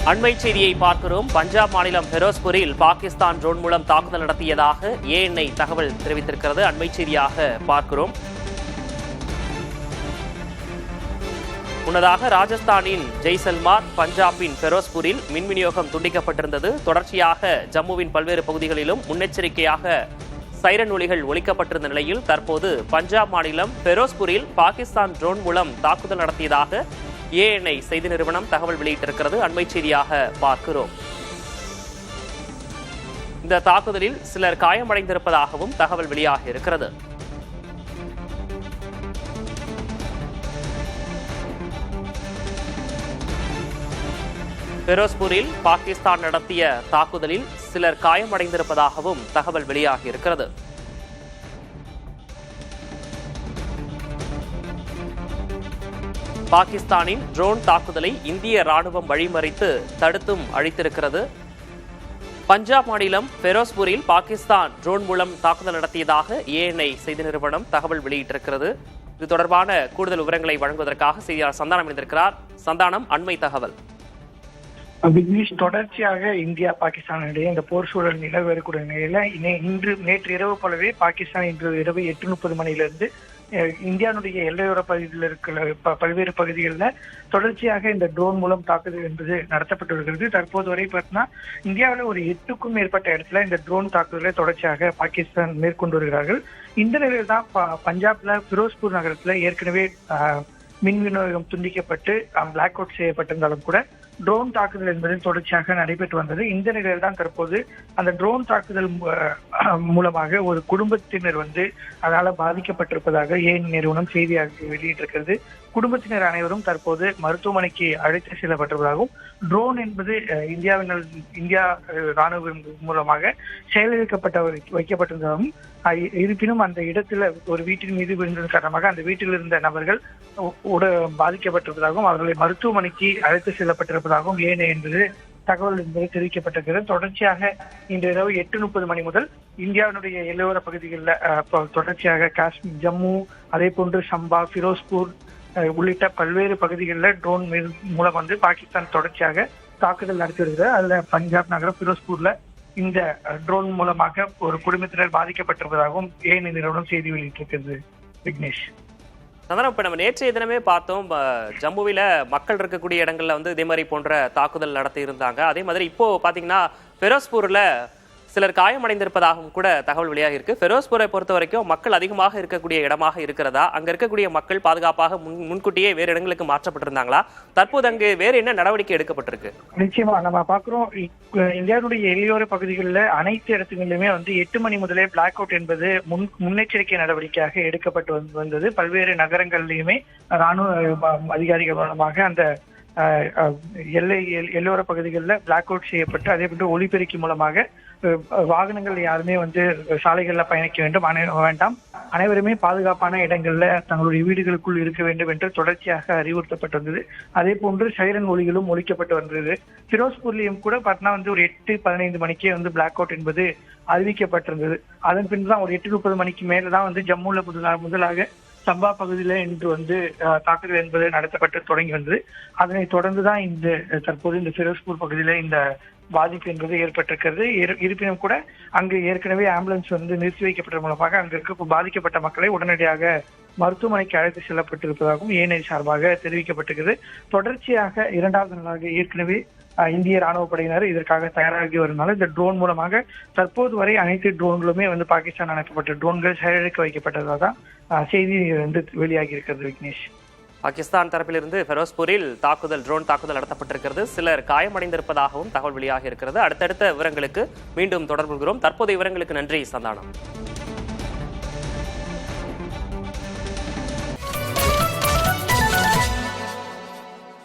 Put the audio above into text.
அண்மை செய்தியை பார்க்கிறோம். பஞ்சாப் மாநிலம் ஃபெரோஸ்பூரில் பாகிஸ்தான் ட்ரோன் மூலம் தாக்குதல் நடத்தியதாக ஏஎன்ஐ தகவல் தெரிவித்திருக்கிறது. அண்மை செய்தியாக பார்க்கிறோம். முன்னதாக ராஜஸ்தானின் ஜெய்சல்மார், பஞ்சாபின் ஃபெரோஸ்பூரில் மின் விநியோகம் துண்டிக்கப்பட்டிருந்தது. தொடர்ச்சியாக ஜம்முவின் பல்வேறு பகுதிகளிலும் முன்னெச்சரிக்கையாக சைரன் ஒலிகள் ஒலிக்கப்பட்டிருந்த நிலையில் தற்போது பஞ்சாப் மாநிலம் ஃபெரோஸ்பூரில் பாகிஸ்தான் ட்ரோன் மூலம் தாக்குதல் நடத்தியதாக ஏஎன்ஐ செய்தி நிறுவனம் தகவல் வெளியிட்டிருக்கிறது. அண்மை செய்தியாக பார்க்கிறோம். இந்த தாக்குதலில் சிலர் காயமடைந்திருப்பதாகவும் தகவல் வெளியாகி இருக்கிறது. ஃபெரோஸ்பூரில் பாகிஸ்தான் நடத்திய தாக்குதலில் சிலர் காயமடைந்திருப்பதாகவும் தகவல் வெளியாகி இருக்கிறது. பாகிஸ்தானின் ட்ரோன் தாக்குதலை இந்திய ராணுவம் வழிமறித்து தடுத்தும் அழித்திருக்கிறது. பஞ்சாப் மாநிலம் ஃபெரோஸ்பூரில் பாகிஸ்தான் ட்ரோன் மூலம் தாக்குதல் நடத்தியதாக ஏஎன்ஐ செய்தி நிறுவனம் தகவல் வெளியிட்டிருக்கிறது. இது தொடர்பான கூடுதல் விவரங்களை வழங்குவதற்காக செய்தியாளர் சந்தானம் இணைந்திருக்கிறார். சந்தானம், அண்மை தகவல். விக்னேஷ், தொடர்ச்சியாக இந்தியா பாகிஸ்தான் இடையே இந்த போர் சூழல் நிலவரக்கூடிய நிலையில நேற்று இரவு போலவே பாகிஸ்தான் இன்று இரவு 8:30 மணியிலிருந்து இந்தியாவுடைய எல்லையோர பகுதியில் இருக்கிற பல்வேறு பகுதிகளில் தொடர்ச்சியாக இந்த ட்ரோன் மூலம் தாக்குதல் என்பது நடத்தப்பட்டு வருகிறது. தற்போது வரை பார்த்தீங்கன்னா இந்தியாவில் ஒரு 8க்கும் மேற்பட்ட இடத்துல இந்த ட்ரோன் தாக்குதலை தொடர்ச்சியாக பாகிஸ்தான் மேற்கொண்டு வருகிறார்கள். இந்த நிலையில் தான் பஞ்சாப்ல ஃபிரோஸ்பூர் நகரத்துல ஏற்கனவே மின் விநியோகம் துண்டிக்கப்பட்டு பிளாக் அவுட் செய்யப்பட்டிருந்தாலும் கூட ட்ரோன் தாக்குதல் என்பது தொடர்ச்சியாக நடைபெற்று வந்தது. இந்த நிலையில் தான் தற்போது அந்த ட்ரோன் தாக்குதல் மூலமாக ஒரு குடும்பத்தினர் அதனால பாதிக்கப்பட்டிருப்பதாக ஏன் நிறுவனம் செய்தியாக வெளியிட்டிருக்கிறது. குடும்பத்தினர் அனைவரும் தற்போது மருத்துவமனைக்கு அழைத்து செல்லப்பட்டிருப்பதாகவும் ட்ரோன் என்பது இந்தியா ராணுவ மூலமாக வைக்கப்பட்டிருந்தாலும் இருப்பினும் அந்த இடத்துல ஒரு வீட்டின் மீது விழுந்ததன் காரணமாக அந்த வீட்டில் இருந்த நபர்கள் பாதிக்கப்பட்டிருப்பதாகவும் அவர்களை மருத்துவமனைக்கு அழைத்து செல்லப்பட்டிருப்பதாகவும் ஏன் என்பது தகவல் என்பது தெரிவிக்கப்பட்டிருக்கிறது. தொடர்ச்சியாக இன்று இரவு 8:30 மணி முதல் இந்தியாவினுடைய எல்லையோர பகுதிகளில் தொடர்ச்சியாக காஷ்மீர், ஜம்மு, அதே போன்று சம்பா, ஃபிரோஸ்பூர் உள்ளிட்ட பல்வேறு பகுதிகளில் ட்ரோன் மூலம் பாகிஸ்தான் தொடர்ச்சியாக தாக்குதல் நடத்தி வருகிறது. அதுல பஞ்சாப் நகரம் ஃபிரோஸ்பூர்ல இந்த ட்ரோன் மூலமாக ஒரு குடும்பத்தினர் பாதிக்கப்பட்டிருப்பதாகவும் ஏன் நிறுவனம் செய்தி வெளியிட்டிருக்கிறது. விக்னேஷ், இப்ப நம்ம நேற்றைய தினமே பார்த்தோம், ஜம்முவில மக்கள் இருக்கக்கூடிய இடங்கள்ல இதே மாதிரி போன்ற தாக்குதல் நடத்தி இருந்தாங்க. அதே மாதிரி இப்போ பாத்தீங்கன்னா ஃபெரோஸ்பூர்ல சிலர் காயமடைந்திருப்பதாகவும் கூட தகவல் வெளியாக இருக்கு. ஃபெரோஸ்பூரை பொறுத்த வரைக்கும் மக்கள் அதிகமாக இருக்கக்கூடிய இடமாக இருக்கிறதா? அங்க இருக்கக்கூடிய மக்கள் பாதுகாப்பாக முன்கூட்டியே வேறு இடங்களுக்கு மாற்றப்பட்டிருந்தாங்களா? தற்போது அங்கு வேறு என்ன நடவடிக்கை எடுக்கப்பட்டிருக்கு? நிச்சயமா நம்ம பாக்குறோம், இந்தியாவுடைய எல்லையோர பகுதிகளில் அனைத்து இடத்துகளிலுமே 8 மணி முதலே பிளாக் அவுட் என்பது முன்னெச்சரிக்கை நடவடிக்கையாக எடுக்கப்பட்டு வந்தது. பல்வேறு நகரங்களிலுமே ராணுவ அதிகாரிகள் மூலமாக அந்த எல்லையோர பகுதிகளில் பிளாக் அவுட் செய்யப்பட்டு அதே போன்று ஒலிபெருக்கி மூலமாக வாகனங்கள் யாருமே சாலைகள்ல பயணிக்க வேண்டாம், அனைவருமே பாதுகாப்பான இடங்கள்ல தங்களுடைய வீடுகளுக்குள் இருக்க வேண்டும் என்று தொடர்ச்சியாக அறிவுறுத்தப்பட்டு வந்தது. அதே போன்று சைரன் ஒலிகளும் ஒலிக்கப்பட்டு வந்தது. ஃபிரோஸ்பூர்லயும் கூட பார்த்தீங்கன்னா ஒரு 8:15 மணிக்கே பிளாக் அவுட் என்பது அறிவிக்கப்பட்டிருந்தது. அதன் பின் தான் ஒரு 8:30 மணிக்கு மேலதான் ஜம்முல முதலாக சம்பா பகுதியில இன்று தாக்குதல் என்பது நடத்தப்பட்டு தொடங்கி வந்தது. அதனை தொடர்ந்துதான் தற்போது இந்த ஃபிரோஸ்பூர் பகுதியில இந்த பாதிப்பு என்பது ஏற்பட்டிருக்கிறது. இருப்பினும் கூட அங்கு ஏற்கனவே ஆம்புலன்ஸ் நிறுத்தி வைக்கப்பட்ட மூலமாக அங்கு இருக்க பாதிக்கப்பட்ட மக்களை உடனடியாக மருத்துவமனைக்கு அழைத்து செல்லப்பட்டிருப்பதாகவும் ஏஎன்ஐ சார்பாக தெரிவிக்கப்பட்டிருக்கிறது. தொடர்ச்சியாக 2வது நாளாக ஏற்கனவே இந்திய ராணுவ படையினர் இதற்காக தயாராகி வருவதால் இந்த ட்ரோன் மூலமாக தற்போது வரை அனைத்து ட்ரோன்களுமே பாகிஸ்தான் அனுப்பப்பட்ட ட்ரோன்கள் செயலிழக்க வைக்கப்பட்டதாக தான் செய்தி வெளியாகி இருக்கிறது. விக்னேஷ், பாகிஸ்தான் தரப்பிலிருந்து ஃபெரோஸ்பூரில் ட்ரோன் தாக்குதல் நடத்தப்பட்டிருக்கிறது. சிலர் காயமடைந்திருப்பதாகவும் தகவல் வெளியாகி இருக்கிறது. அடுத்தடுத்த விவரங்களுக்கு மீண்டும் தொடர்பு கொள்கிறோம். தற்போதைய விவரங்களுக்கு நன்றி சந்தானம்.